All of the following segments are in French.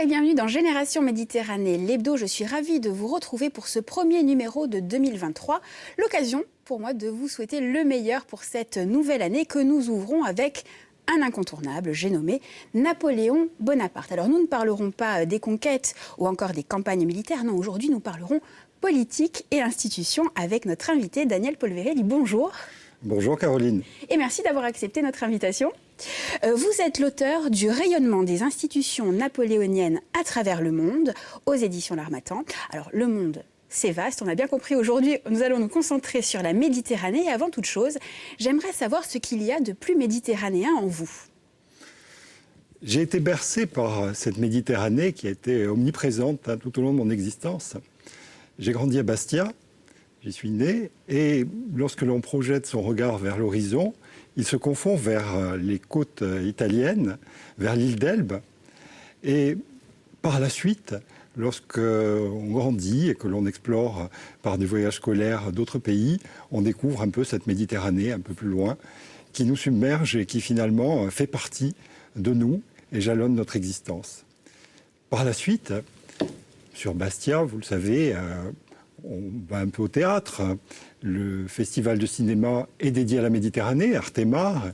et bienvenue dans Génération Méditerranée, l'hebdo. Je suis ravie de vous retrouver pour ce premier numéro de 2023. L'occasion pour moi de vous souhaiter le meilleur pour cette nouvelle année que nous ouvrons avec un incontournable, j'ai nommé Napoléon Bonaparte. Alors nous ne parlerons pas des conquêtes ou encore des campagnes militaires, non, aujourd'hui nous parlerons politique et institutions avec notre invité Daniel Polverelli. Bonjour. Bonjour Caroline. Et merci d'avoir accepté notre invitation. Vous êtes l'auteur du rayonnement des institutions napoléoniennes à travers le monde aux éditions L'Harmattan. Alors le monde, c'est vaste, on a bien compris. Aujourd'hui, nous allons nous concentrer sur la Méditerranée. Et avant toute chose, j'aimerais savoir ce qu'il y a de plus méditerranéen en vous. J'ai été bercé par cette Méditerranée qui a été omniprésente tout au long de mon existence. J'ai grandi à Bastia, j'y suis né, et lorsque l'on projette son regard vers l'horizon, il se confond vers les côtes italiennes, vers l'île d'Elbe. Et par la suite, lorsqu'on grandit et que l'on explore par des voyages scolaires d'autres pays, on découvre un peu cette Méditerranée un peu plus loin, qui nous submerge et qui finalement fait partie de nous et jalonne notre existence. Par la suite, sur Bastia, vous le savez, on va un peu au théâtre. Le festival de cinéma est dédié à la Méditerranée, Artemare.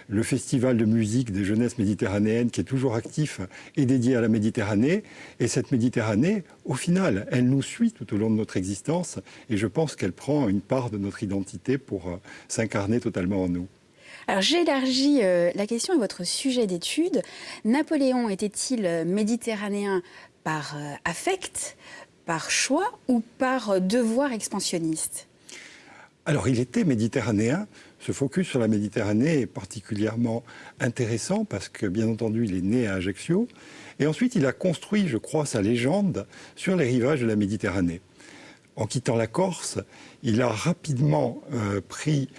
Le festival de musique des jeunesses méditerranéennes, qui est toujours actif, est dédié à la Méditerranée. Et cette Méditerranée, au final, elle nous suit tout au long de notre existence. Et je pense qu'elle prend une part de notre identité pour s'incarner totalement en nous. Alors j'élargis la question à votre sujet d'étude. Napoléon était-il méditerranéen par affect, par choix ou par devoir expansionniste ? Alors, il était méditerranéen. Ce focus sur la Méditerranée est particulièrement intéressant parce que, bien entendu, il est né à Ajaccio. Et ensuite, il a construit, je crois, sa légende sur les rivages de la Méditerranée. En quittant la Corse, il a rapidement pris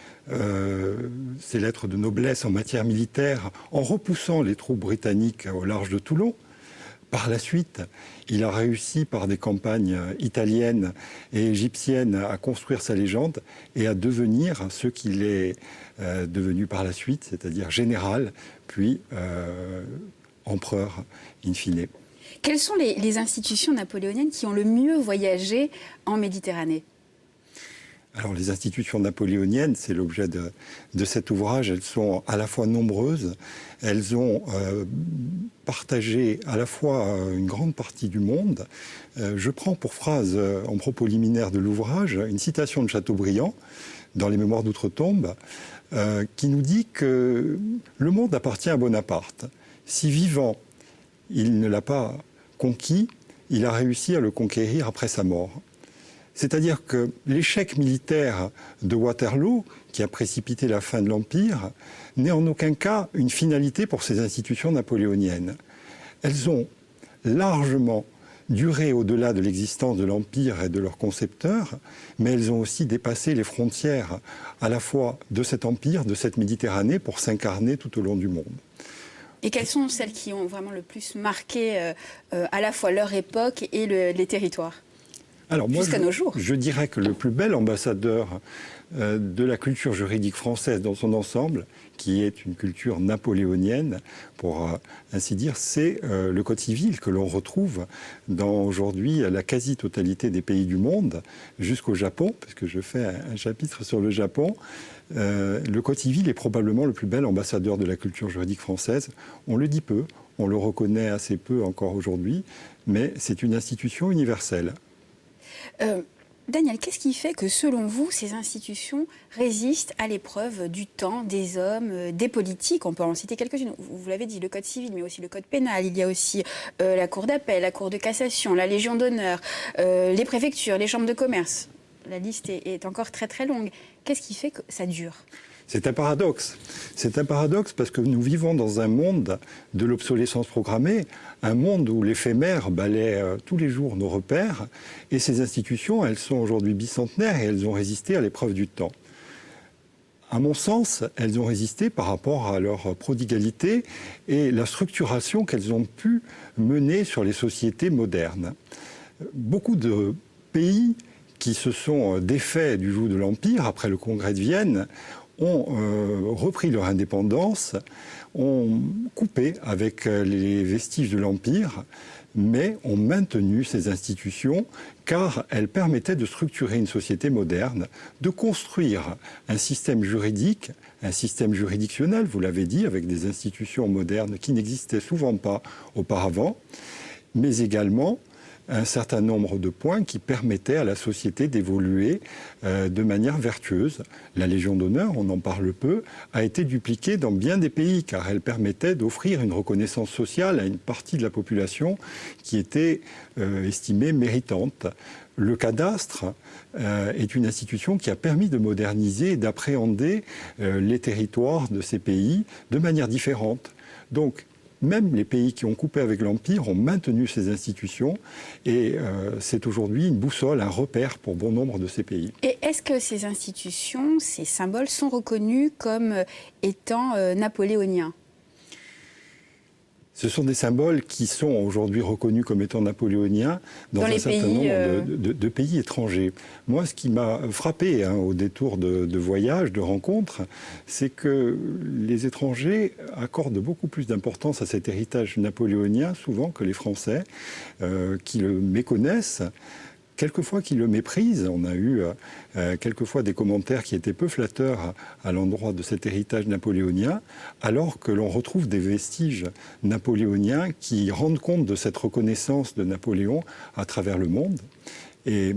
ses lettres de noblesse en matière militaire en repoussant les troupes britanniques au large de Toulon. Par la suite, il a réussi par des campagnes italiennes et égyptiennes à construire sa légende et à devenir ce qu'il est devenu par la suite, c'est-à-dire général, puis empereur in fine. Quelles sont les institutions napoléoniennes qui ont le mieux voyagé en Méditerranée ? Alors, les institutions napoléoniennes, c'est l'objet de cet ouvrage. Elles sont à la fois nombreuses, elles ont partagé à la fois une grande partie du monde. Je prends pour phrase, en propos liminaire de l'ouvrage, une citation de Chateaubriand, dans les Mémoires d'Outre-Tombe, qui nous dit que le monde appartient à Bonaparte. Si vivant, il ne l'a pas conquis, il a réussi à le conquérir après sa mort. C'est-à-dire que l'échec militaire de Waterloo, qui a précipité la fin de l'Empire, n'est en aucun cas une finalité pour ces institutions napoléoniennes. Elles ont largement duré au-delà de l'existence de l'Empire et de leurs concepteurs, mais elles ont aussi dépassé les frontières à la fois de cet Empire, de cette Méditerranée, pour s'incarner tout au long du monde. Et quelles sont celles qui ont vraiment le plus marqué à la fois leur époque et les territoires ? Alors moi, jusqu'à nos jours. Je dirais que le plus bel ambassadeur de la culture juridique française dans son ensemble, qui est une culture napoléonienne, pour ainsi dire, c'est le Code civil que l'on retrouve dans aujourd'hui la quasi-totalité des pays du monde, jusqu'au Japon, parce que je fais un chapitre sur le Japon. Le Code civil est probablement le plus bel ambassadeur de la culture juridique française. On le dit peu, on le reconnaît assez peu encore aujourd'hui, mais c'est une institution universelle. Daniel, qu'est-ce qui fait que, selon vous, ces institutions résistent à l'épreuve du temps, des hommes, des politiques ? On peut en citer quelques-unes. Vous l'avez dit, le Code civil, mais aussi le Code pénal. Il y a aussi la Cour d'appel, la Cour de cassation, la Légion d'honneur, les préfectures, les chambres de commerce. La liste est encore très très longue. Qu'est-ce qui fait que ça dure ? C'est un paradoxe. C'est un paradoxe parce que nous vivons dans un monde de l'obsolescence programmée, un monde où l'éphémère balaie tous les jours nos repères. Et ces institutions, elles sont aujourd'hui bicentenaires et elles ont résisté à l'épreuve du temps. À mon sens, elles ont résisté par rapport à leur prodigalité et la structuration qu'elles ont pu mener sur les sociétés modernes. Beaucoup de pays qui se sont défaits du joug de l'Empire après le Congrès de Vienne ont repris leur indépendance, ont coupé avec les vestiges de l'Empire, mais ont maintenu ces institutions car elles permettaient de structurer une société moderne, de construire un système juridique, un système juridictionnel, vous l'avez dit, avec des institutions modernes qui n'existaient souvent pas auparavant, mais également un certain nombre de points qui permettaient à la société d'évoluer de manière vertueuse. La Légion d'honneur, on en parle peu, a été dupliquée dans bien des pays car elle permettait d'offrir une reconnaissance sociale à une partie de la population qui était estimée méritante. Le cadastre est une institution qui a permis de moderniser et d'appréhender les territoires de ces pays de manière différente. Donc, même les pays qui ont coupé avec l'Empire ont maintenu ces institutions et c'est aujourd'hui une boussole, un repère pour bon nombre de ces pays. Et est-ce que ces institutions, ces symboles sont reconnus comme étant napoléoniens ? Ce sont des symboles qui sont aujourd'hui reconnus comme étant napoléoniens dans un certain nombre de pays étrangers. Moi, ce qui m'a frappé au détour de voyages, de rencontres, c'est que les étrangers accordent beaucoup plus d'importance à cet héritage napoléonien, souvent, que les Français, qui le méconnaissent. Quelquefois qui le méprisent. On a eu quelquefois des commentaires qui étaient peu flatteurs à l'endroit de cet héritage napoléonien, alors que l'on retrouve des vestiges napoléoniens qui rendent compte de cette reconnaissance de Napoléon à travers le monde. Et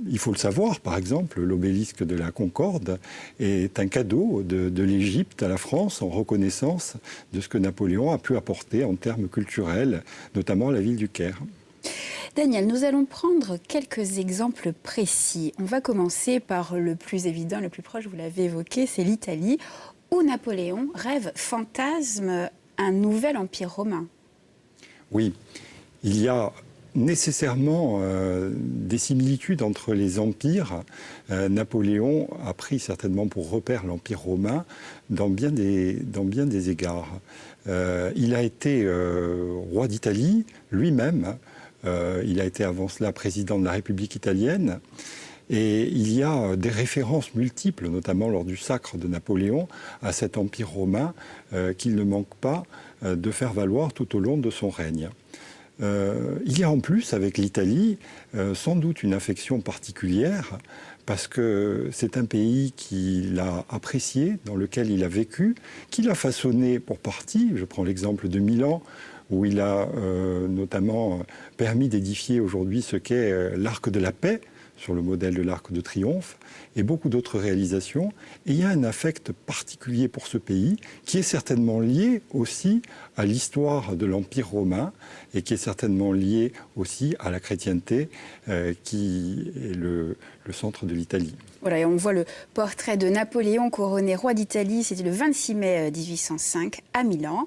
il faut le savoir, par exemple, l'obélisque de la Concorde est un cadeau de l'Égypte à la France en reconnaissance de ce que Napoléon a pu apporter en termes culturels, notamment à la ville du Caire. Daniel, nous allons prendre quelques exemples précis. On va commencer par le plus évident, le plus proche, vous l'avez évoqué, c'est l'Italie, où Napoléon rêve, fantasme un nouvel empire romain. Oui, il y a nécessairement des similitudes entre les empires. Napoléon a pris certainement pour repère l'empire romain dans bien des égards. Il a été roi d'Italie lui-même. Il a été avant cela président de la République italienne. Et il y a des références multiples, notamment lors du sacre de Napoléon, à cet empire romain qu'il ne manque pas de faire valoir tout au long de son règne. Il y a en plus, avec l'Italie, sans doute une affection particulière, parce que c'est un pays qu'il a apprécié, dans lequel il a vécu, qu'il a façonné pour partie. Je prends l'exemple de Milan, où il a notamment permis d'édifier aujourd'hui ce qu'est l'Arc de la Paix, sur le modèle de l'Arc de Triomphe, et beaucoup d'autres réalisations. Et il y a un affect particulier pour ce pays, qui est certainement lié aussi à l'histoire de l'Empire romain, et qui est certainement lié aussi à la chrétienté, qui est le centre de l'Italie. Voilà, et on voit le portrait de Napoléon couronné roi d'Italie, c'était le 26 mai 1805 à Milan.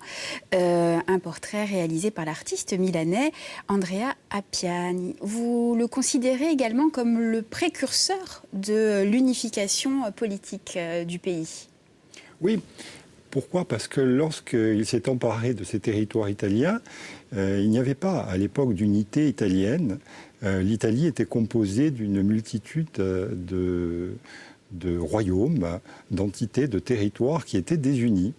Un portrait réalisé par l'artiste milanais Andrea Appiani. Vous le considérez également comme le précurseur de l'unification politique du pays ? Oui. Pourquoi ? Parce que lorsqu'il s'est emparé de ces territoires italiens, il n'y avait pas à l'époque d'unité italienne. L'Italie était composée d'une multitude de royaumes, d'entités, de territoires qui étaient désunis.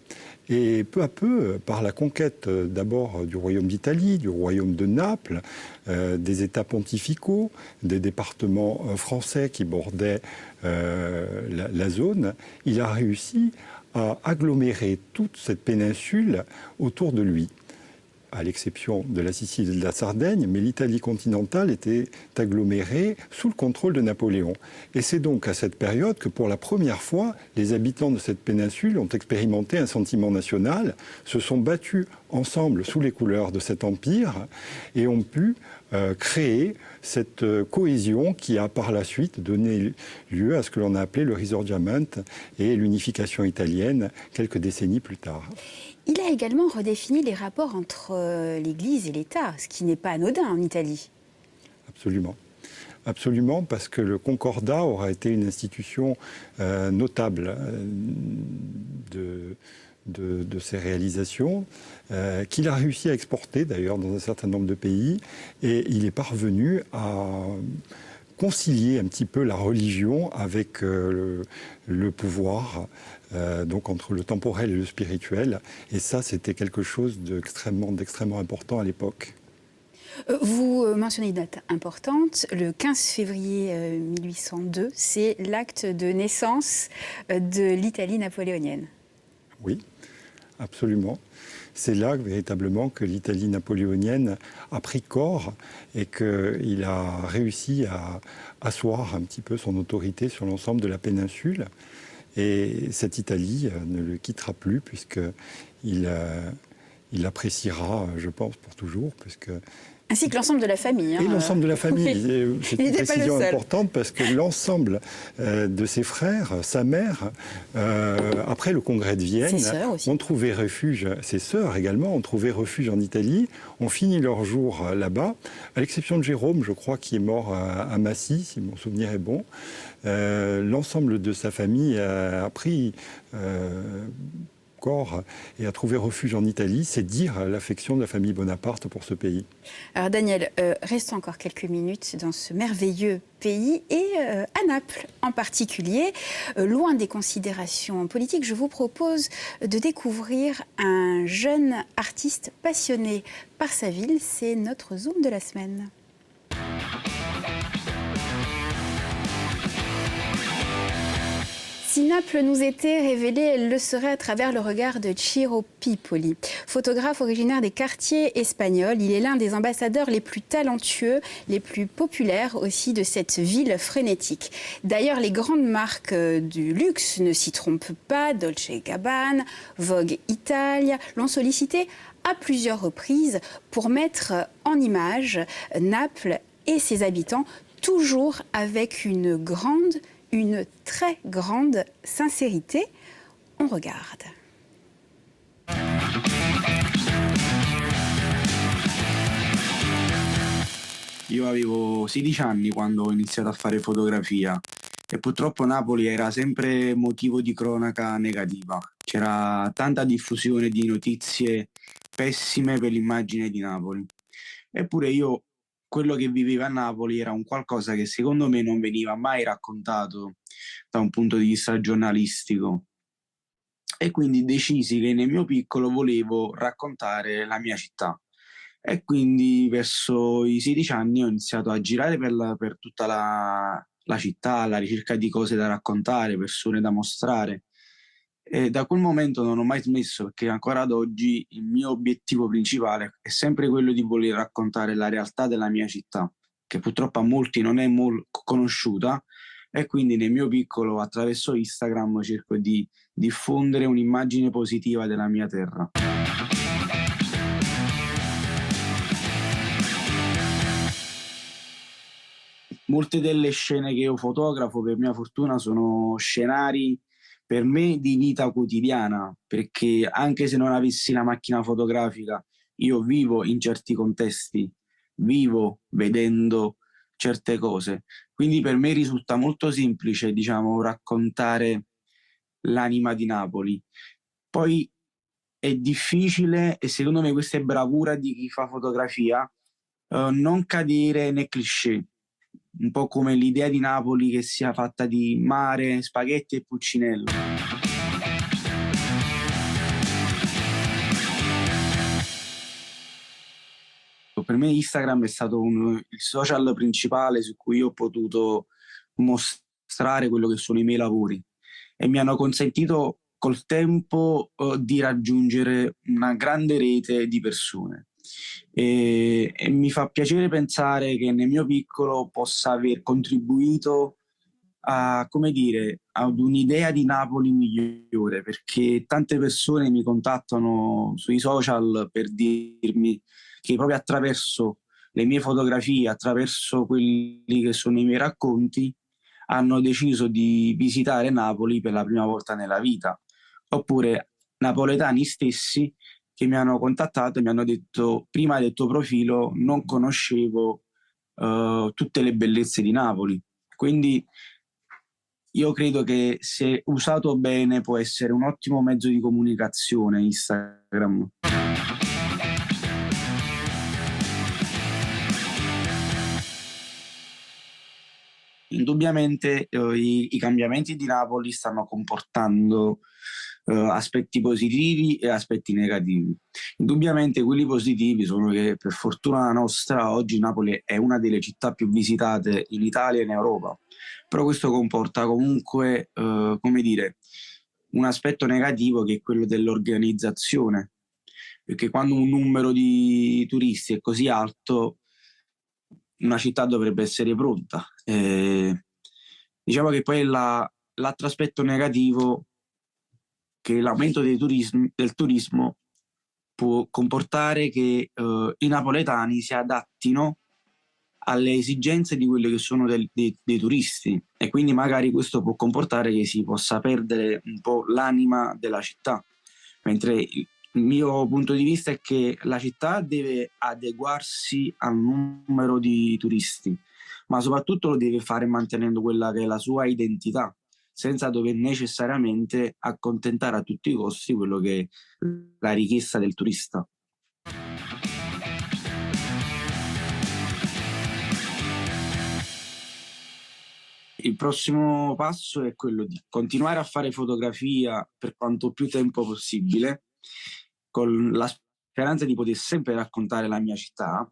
Et peu à peu, par la conquête d'abord du royaume d'Italie, du royaume de Naples, des États pontificaux, des départements français qui bordaient la zone, il a réussi à agglomérer toute cette péninsule autour de lui, à l'exception de la Sicile et de la Sardaigne, mais l'Italie continentale était agglomérée sous le contrôle de Napoléon. Et c'est donc à cette période que pour la première fois, les habitants de cette péninsule ont expérimenté un sentiment national, se sont battus ensemble sous les couleurs de cet empire et ont pu créer cette cohésion qui a par la suite donné lieu à ce que l'on a appelé le Risorgiament et l'unification italienne quelques décennies plus tard. Il a également redéfini les rapports entre l'Église et l'État, ce qui n'est pas anodin en Italie. Absolument. Absolument, parce que le Concordat aura été une institution notable de ses réalisations, qu'il a réussi à exporter d'ailleurs dans un certain nombre de pays, et il est parvenu à concilier un petit peu la religion avec le pouvoir, donc entre le temporel et le spirituel. Et ça, c'était quelque chose d'extrêmement important à l'époque. Vous mentionnez une date importante, le 15 février 1802, c'est l'acte de naissance de l'Italie napoléonienne. Oui, absolument. C'est là véritablement que l'Italie napoléonienne a pris corps et qu'il a réussi à asseoir un petit peu son autorité sur l'ensemble de la péninsule. Et cette Italie ne le quittera plus puisqu'il l'appréciera, je pense, pour toujours. Ainsi que l'ensemble de la famille. Et l'ensemble de la famille. Oui. C'est une précision importante parce que l'ensemble de ses frères, sa mère, après le congrès de Vienne, ont trouvé refuge, ses sœurs également, ont trouvé refuge en Italie, ont fini leur jour là-bas, à l'exception de Jérôme, je crois, qui est mort à Massy, si mon souvenir est bon. L'ensemble de sa famille a pris corps et a trouvé refuge en Italie, c'est dire l'affection de la famille Bonaparte pour ce pays. Alors Daniel, restons encore quelques minutes dans ce merveilleux pays et à Naples en particulier. Loin des considérations politiques, je vous propose de découvrir un jeune artiste passionné par sa ville. C'est notre Zoom de la semaine. Si Naples nous était révélée, elle le serait à travers le regard de Ciro Pipoli. Photographe originaire des quartiers espagnols, il est l'un des ambassadeurs les plus talentueux, les plus populaires aussi de cette ville frénétique. D'ailleurs, les grandes marques du luxe ne s'y trompent pas. Dolce & Gabbana, Vogue Italia l'ont sollicité à plusieurs reprises pour mettre en image Naples et ses habitants, toujours avec une très grande sincérité. On regarde. Io avevo 16 anni quando ho iniziato a fare fotografia e purtroppo Napoli era sempre motivo di cronaca negativa. C'era tanta diffusione di notizie pessime per l'immagine di Napoli. Eppure io quello che vivevo a Napoli era un qualcosa che secondo me non veniva mai raccontato da un punto di vista giornalistico. E quindi decisi che nel mio piccolo volevo raccontare la mia città. E quindi verso i 16 anni ho iniziato a girare per tutta la città alla ricerca di cose da raccontare, persone da mostrare. E da quel momento non ho mai smesso, perché ancora ad oggi il mio obiettivo principale è sempre quello di voler raccontare la realtà della mia città, che purtroppo a molti non è conosciuta, e quindi nel mio piccolo, attraverso Instagram, cerco di diffondere un'immagine positiva della mia terra. Molte delle scene che io fotografo, per mia fortuna, sono scenari per me di vita quotidiana, perché anche se non avessi la macchina fotografica, io vivo in certi contesti, vivo vedendo certe cose. Quindi per me risulta molto semplice, diciamo, raccontare l'anima di Napoli. Poi è difficile, e secondo me questa è bravura di chi fa fotografia, non cadere nei cliché. Un po' come l'idea di Napoli che sia fatta di mare, spaghetti e pulcinello. Per me Instagram è stato il social principale su cui io ho potuto mostrare quello che sono i miei lavori e mi hanno consentito col tempo di raggiungere una grande rete di persone. E mi fa piacere pensare che nel mio piccolo possa aver contribuito a, come dire, ad un'idea di Napoli migliore, perché tante persone mi contattano sui social per dirmi che proprio attraverso le mie fotografie, attraverso quelli che sono i miei racconti, hanno deciso di visitare Napoli per la prima volta nella vita. Oppure napoletani stessi che mi hanno contattato e mi hanno detto: prima del tuo profilo non conoscevo tutte le bellezze di Napoli. Quindi io credo che se usato bene può essere un ottimo mezzo di comunicazione Instagram. Indubbiamente i cambiamenti di Napoli stanno comportando aspetti positivi e aspetti negativi. Indubbiamente quelli positivi sono che per fortuna nostra oggi Napoli è una delle città più visitate in Italia e in Europa, però questo comporta comunque, come dire, un aspetto negativo che è quello dell'organizzazione, perché quando un numero di turisti è così alto una città dovrebbe essere pronta. Diciamo che poi l'altro aspetto negativo che l'aumento del turismo può comportare che i napoletani si adattino alle esigenze di quelli che sono dei turisti e quindi magari questo può comportare che si possa perdere un po' l'anima della città, mentre il mio punto di vista è che la città deve adeguarsi al numero di turisti, ma soprattutto lo deve fare mantenendo quella che è la sua identità, senza dover necessariamente accontentare a tutti i costi quello che è la richiesta del turista. Il prossimo passo è quello di continuare a fare fotografia per quanto più tempo possibile, con la speranza di poter sempre raccontare la mia città.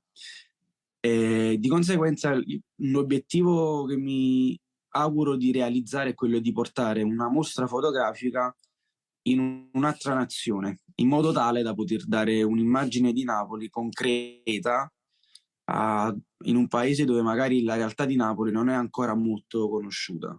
E di conseguenza l'obiettivo che mi auguro di realizzare è quello di portare una mostra fotografica in un'altra nazione, in modo tale da poter dare un'immagine di Napoli concreta in un paese dove magari la realtà di Napoli non è ancora molto conosciuta.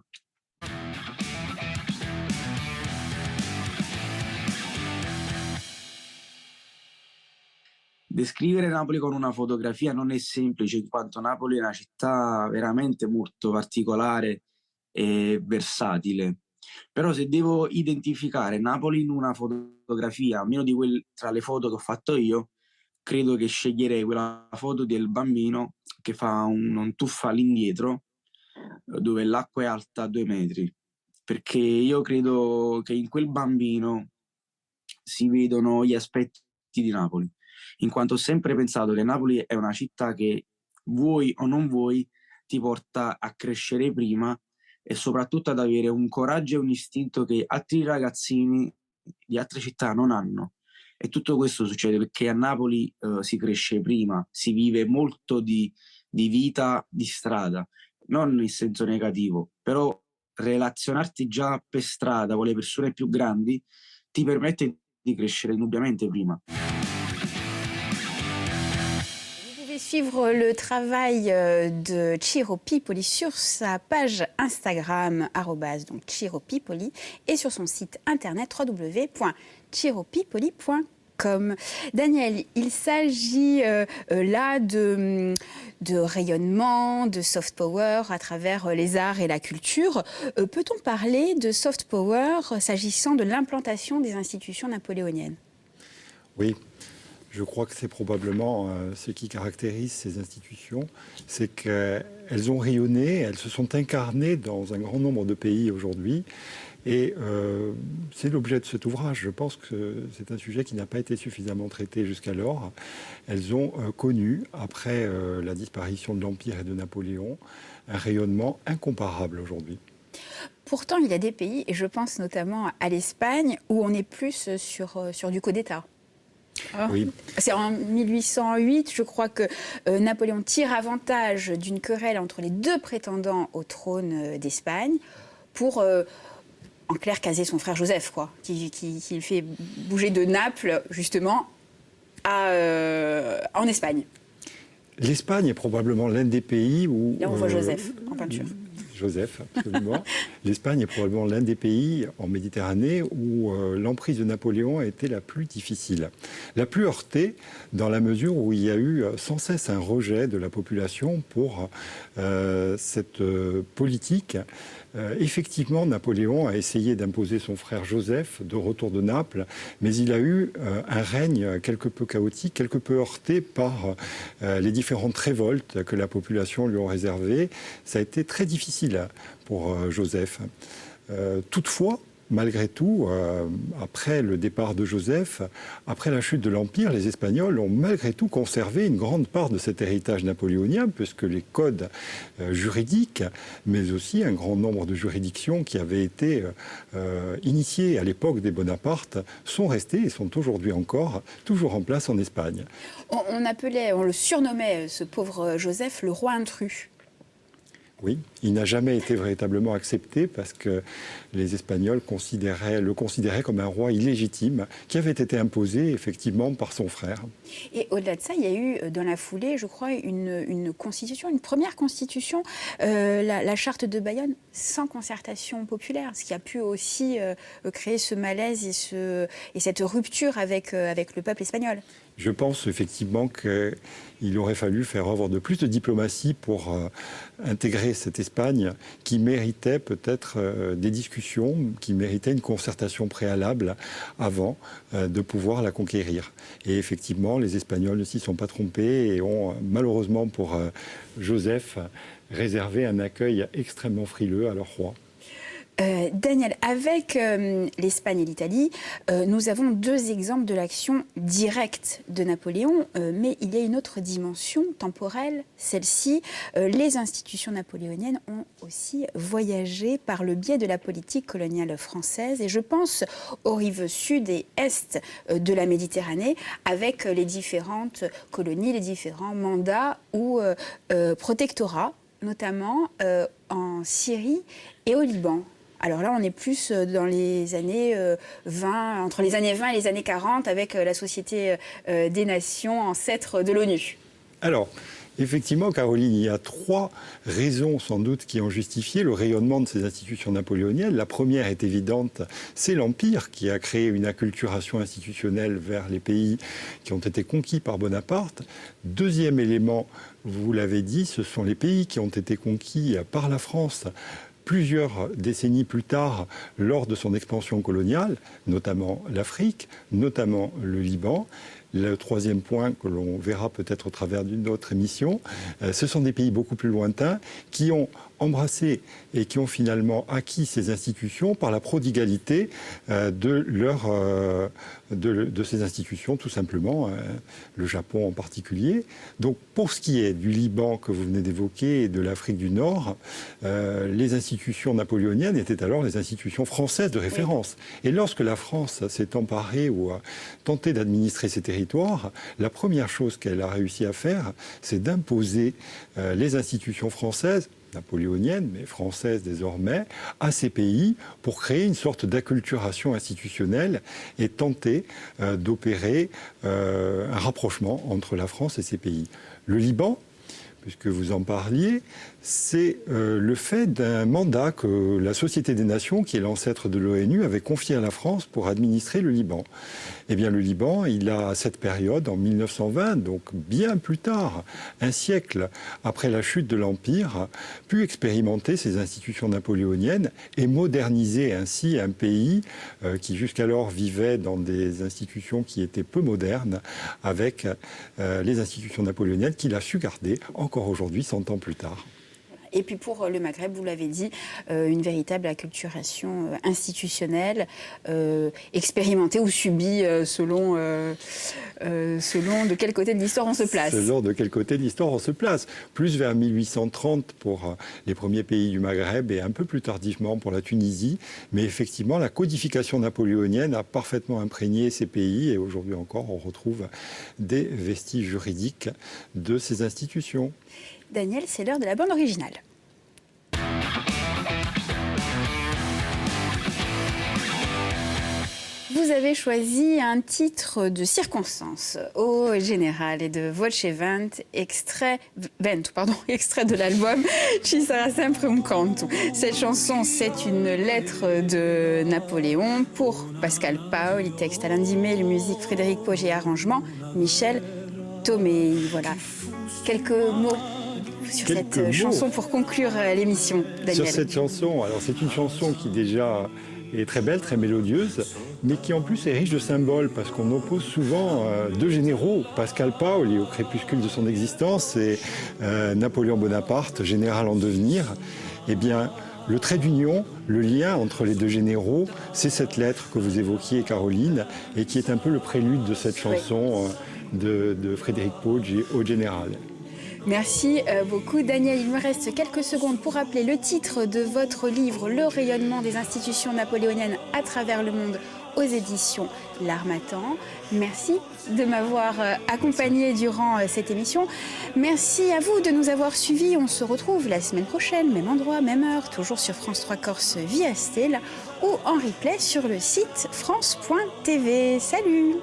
Descrivere Napoli con una fotografia non è semplice, in quanto Napoli è una città veramente molto particolare e versatile. Però se devo identificare Napoli in una fotografia, almeno tra le foto che ho fatto io, credo che sceglierei quella foto del bambino che fa un tuffo all'indietro, dove l'acqua è alta 2 metri, perché io credo che in quel bambino si vedono gli aspetti di Napoli, in quanto ho sempre pensato che Napoli è una città che, vuoi o non vuoi, ti porta a crescere prima e soprattutto ad avere un coraggio e un istinto che altri ragazzini di altre città non hanno. E tutto questo succede perché a Napoli si cresce prima, si vive molto di vita di strada, non in senso negativo, però relazionarti già per strada con le persone più grandi ti permette di crescere indubbiamente prima. Vous pouvez suivre le travail de Ciro Pipoli sur sa page Instagram donc @ciropipoli et sur son site internet www.ciropipoli.com. Daniel, il s'agit là de rayonnement, de soft power à travers les arts et la culture. Peut-on parler de soft power s'agissant de l'implantation des institutions napoléoniennes ? Oui. Je crois que c'est probablement ce qui caractérise ces institutions, c'est qu'elles ont rayonné, elles se sont incarnées dans un grand nombre de pays aujourd'hui. Et c'est l'objet de cet ouvrage. Je pense que c'est un sujet qui n'a pas été suffisamment traité jusqu'alors. Elles ont connu, après la disparition de l'Empire et de Napoléon, un rayonnement incomparable aujourd'hui. Pourtant, il y a des pays, et je pense notamment à l'Espagne, où on est plus sur du coup d'État. Oui. C'est en 1808, je crois que Napoléon tire avantage d'une querelle entre les deux prétendants au trône d'Espagne pour, en clair, caser son frère Joseph, quoi, qui le fait bouger de Naples, justement, en Espagne. L'Espagne est probablement l'un des pays où... Là, on voit Joseph en peinture. Joseph, absolument. L'Espagne est probablement l'un des pays en Méditerranée où l'emprise de Napoléon a été la plus difficile, la plus heurtée, dans la mesure où il y a eu sans cesse un rejet de la population pour cette politique. Effectivement, Napoléon a essayé d'imposer son frère Joseph de retour de Naples, mais il a eu un règne quelque peu chaotique, quelque peu heurté par les différentes révoltes que la population lui a réservées. Ça a été très difficile pour Joseph. Toutefois, malgré tout, après le départ de Joseph, après la chute de l'Empire, les Espagnols ont malgré tout conservé une grande part de cet héritage napoléonien, puisque les codes juridiques, mais aussi un grand nombre de juridictions qui avaient été initiées à l'époque des Bonaparte, sont restés et sont aujourd'hui encore toujours en place en Espagne. On le surnommait, ce pauvre Joseph, le roi intrus. Oui, il n'a jamais été véritablement accepté parce que les Espagnols le considéraient comme un roi illégitime qui avait été imposé effectivement par son frère. Et au-delà de ça, il y a eu dans la foulée, je crois, une constitution, une première constitution, la charte de Bayonne, sans concertation populaire, ce qui a pu aussi créer ce malaise et cette rupture avec le peuple espagnol. Je pense effectivement qu'il aurait fallu faire œuvre de plus de diplomatie pour intégrer cette Espagne qui méritait peut-être des discussions, qui méritait une concertation préalable avant de pouvoir la conquérir. Et effectivement, les Espagnols ne s'y sont pas trompés et ont malheureusement pour Joseph réservé un accueil extrêmement frileux à leur roi. Daniel, avec l'Espagne et l'Italie, nous avons deux exemples de l'action directe de Napoléon, mais il y a une autre dimension temporelle, celle-ci. Les institutions napoléoniennes ont aussi voyagé par le biais de la politique coloniale française, et je pense aux rives sud et est de la Méditerranée, avec les différentes colonies, les différents mandats ou protectorats, notamment en Syrie et au Liban. Alors là, on est plus dans les années 20, entre les années 20 et les années 40, avec la Société des Nations, ancêtre de l'ONU. Alors, effectivement, Caroline, il y a trois raisons sans doute qui ont justifié le rayonnement de ces institutions napoléoniennes. La première est évidente, c'est l'Empire qui a créé une acculturation institutionnelle vers les pays qui ont été conquis par Bonaparte. Deuxième élément, vous l'avez dit, ce sont les pays qui ont été conquis par la France plusieurs décennies plus tard, lors de son expansion coloniale, notamment l'Afrique, notamment le Liban. Le troisième point que l'on verra peut-être au travers d'une autre émission, ce sont des pays beaucoup plus lointains qui ont embrassé et qui ont finalement acquis ces institutions par la prodigalité de ces institutions, tout simplement, le Japon en particulier. Donc, pour ce qui est du Liban que vous venez d'évoquer et de l'Afrique du Nord, les institutions napoléoniennes étaient alors les institutions françaises de référence. Oui. Et lorsque la France s'est emparée ou a tenté d'administrer ces territoires, la première chose qu'elle a réussi à faire, c'est d'imposer les institutions françaises, napoléonienne, mais française désormais, à ces pays pour créer une sorte d'acculturation institutionnelle et tenter d'opérer un rapprochement entre la France et ces pays. Le Liban, puisque vous en parliez, c'est le fait d'un mandat que la Société des Nations, qui est l'ancêtre de l'ONU, avait confié à la France pour administrer le Liban. Eh bien, le Liban, il a, à cette période, en 1920, donc bien plus tard, un siècle après la chute de l'Empire, pu expérimenter ces institutions napoléoniennes et moderniser ainsi un pays qui jusqu'alors vivait dans des institutions qui étaient peu modernes, avec les institutions napoléoniennes qu'il a su garder encore aujourd'hui, 100 ans plus tard. Et puis pour le Maghreb, vous l'avez dit, une véritable acculturation institutionnelle, expérimentée ou subie selon de quel côté de l'histoire on se place. Selon de quel côté de l'histoire on se place. Plus vers 1830 pour les premiers pays du Maghreb et un peu plus tardivement pour la Tunisie. Mais effectivement, la codification napoléonienne a parfaitement imprégné ces pays et aujourd'hui encore, on retrouve des vestiges juridiques de ces institutions. Daniel, c'est l'heure de la bande originale. Vous avez choisi un titre de circonstance, Au général, et de Voce Vent, extrait de l'album Ci sarà sempre un canto. Cette chanson, c'est une lettre de Napoléon pour Pascal Paoli, texte Alain Dimet, musique Frédéric Pogé, arrangement Michel Thomé. Voilà, quelques mots sur cette chanson pour conclure l'émission, Daniel. Sur cette chanson, alors c'est une chanson qui déjà est très belle, très mélodieuse, mais qui en plus est riche de symboles, parce qu'on oppose souvent deux généraux, Pascal Paoli au crépuscule de son existence et Napoléon Bonaparte, général en devenir. Eh bien, le trait d'union, le lien entre les deux généraux, c'est cette lettre que vous évoquiez, Caroline, et qui est un peu le prélude de cette chanson de Frédéric Poggi au général. Merci beaucoup Daniel. Il me reste quelques secondes pour rappeler le titre de votre livre, Le rayonnement des institutions napoléoniennes à travers le monde, aux éditions L'Harmattan. Merci de m'avoir accompagné durant cette émission. Merci à vous de nous avoir suivis. On se retrouve la semaine prochaine, même endroit, même heure, toujours sur France 3 Corse via Stella ou en replay sur le site france.tv. Salut!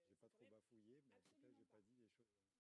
J'ai pas trop bafouillé, mais peut-être j'ai pas dit des choses.